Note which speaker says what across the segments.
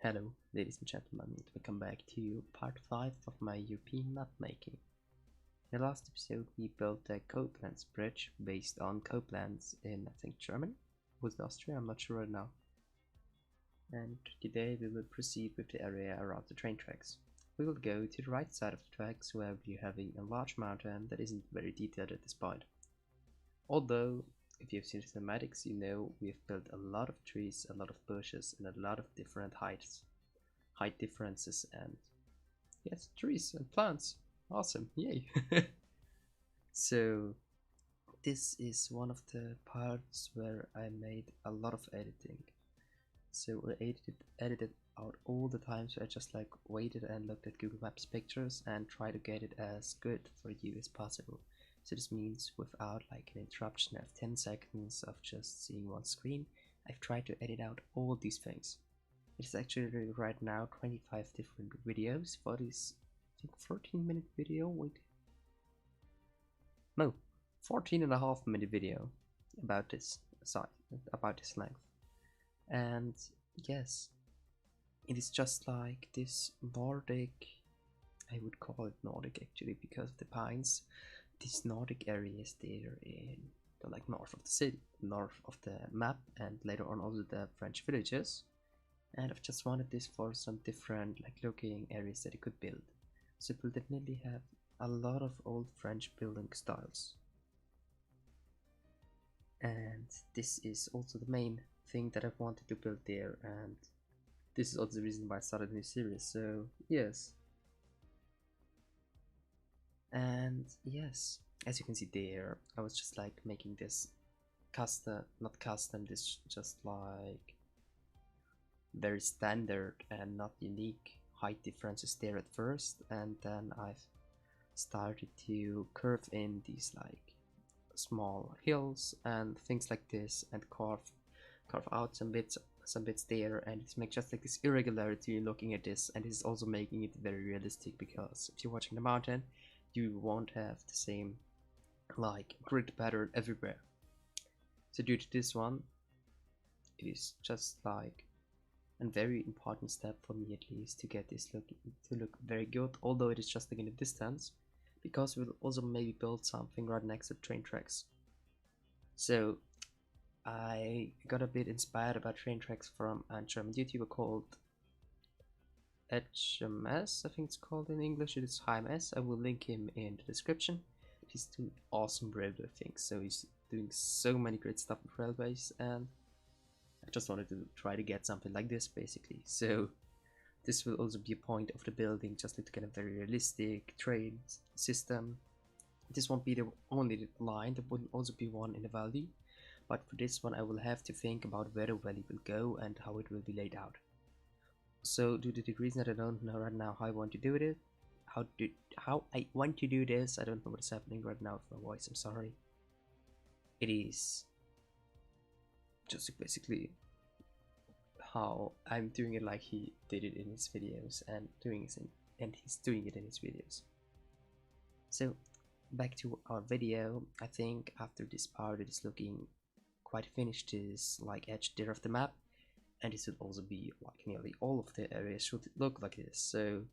Speaker 1: Hello, ladies and gentlemen, and welcome back to part 5 of my European map making. In the last episode, we built a Koblenz bridge based on Koblenz in, I think, Germany? Was it Austria? I'm not sure right now. And today we will proceed with the area around the train tracks. We will go to the right side of the tracks where we are having a large mountain that isn't very detailed at this point. Although, if you've seen the cinematics, you know we've built a lot of trees, a lot of bushes, and a lot of different height differences, and yes, trees and plants. Awesome, yay! So this is one of the parts where I made a lot of editing. So I edited out all the time, so I just like waited and looked at Google Maps pictures and try to get it as good for you as possible. So this means without like an interruption of 10 seconds of just seeing one screen, I've tried to edit out all these things. It's actually right now 25 different videos for this, I think 14-minute video. Wait, no, 14.5-minute video about this size, about this length. And yes, it is just like this Nordic, I would call it Nordic actually because of the pines. These Nordic areas there in the like north of the city, north of the map, and later on also the French villages. And I've just wanted this for some different like looking areas that you could build. So it will definitely have a lot of old French building styles. And this is also the main thing that I've wanted to build there, and this is also the reason why I started a new series. So yes. And yes, as you can see there, I was just like making this custom, not custom, this just like very standard and not unique height differences there at first, and then I've started to curve in these like small hills and things like this and carve out some bits there, and it's make just like this irregularity looking at this, and it's also making it very realistic because if you're watching the mountain you won't have the same like grid pattern everywhere. So due to this one, it is just like a very important step for me at least to get this to look very good, although it is just like in the distance, because we'll also maybe build something right next to train tracks. So I got a bit inspired about train tracks from a German YouTuber called HMS, I think it's called in English. It is HMS. I will link him in the description. He's doing awesome railway things, so he's doing so many great stuff with railways, and I just wanted to try to get something like this basically. So this will also be a point of the building, just like to get a very realistic train system. This won't be the only line, there will also be one in the valley, but for this one I will have to think about where the valley will go and how it will be laid out. So due to the reason that I don't know right now how I want to do it, how I want to do this, I don't know what's happening right now with my voice, I'm sorry. It is just basically how I'm doing it like he did it in his videos and he's doing it in his videos. So back to our video, I think after this part it is looking quite finished, this like edge there of the map, and this will also be like nearly all of the areas should look like this. So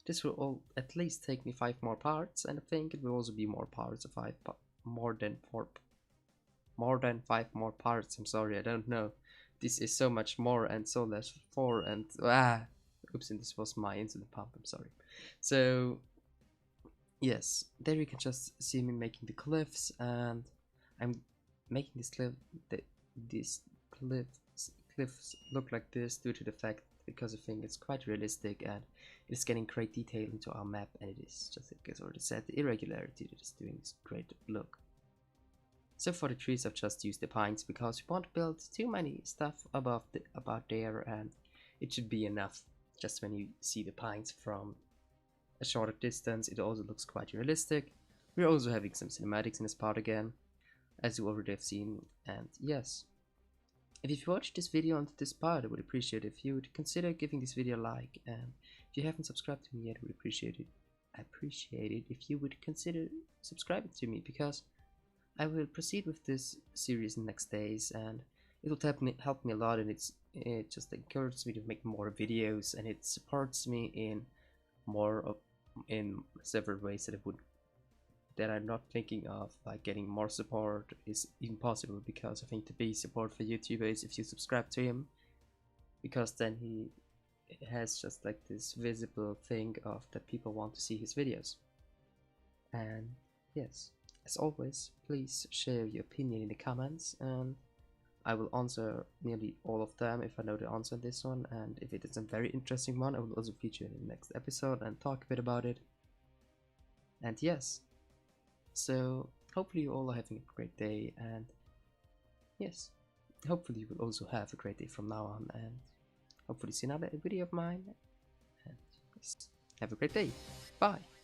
Speaker 1: this will all at least take me 5 more parts, and I think it will also be more parts of more than 5 more parts. I'm sorry, I don't know. This is so much more and so less 4 and oops, and this was my insulin pump, I'm sorry. So yes, there you can just see me making the cliffs, and I'm making this cliffs look like this due to the fact because I think it's quite realistic and it's getting great detail into our map, and it is just like I already said, the irregularity that is doing this great look. So for the trees I've just used the pines because we won't build too many stuff about there, and it should be enough. Just when you see the pines from a shorter distance, it also looks quite realistic. We're also having some cinematics in this part again, as you already have seen, and yes. If you've watched this video until this part, I would appreciate if you would consider giving this video a like, and if you haven't subscribed to me yet, I would appreciate it if you would consider subscribing to me, because I will proceed with this series in the next days, and it will help me a lot, and it just encourages me to make more videos, and it supports me in more of in several ways that I'm not thinking of. Like getting more support is impossible, because I think the base support for YouTuber is if you subscribe to him, because then he has just like this visible thing of that people want to see his videos. And yes, as always, please share your opinion in the comments, and I will answer nearly all of them if I know the answer to this one, and if it is a very interesting one, I will also feature it in the next episode and talk a bit about it. And yes, so hopefully you all are having a great day, and yes, hopefully you will also have a great day from now on, and hopefully see another video of mine, and yes, have a great day. Bye!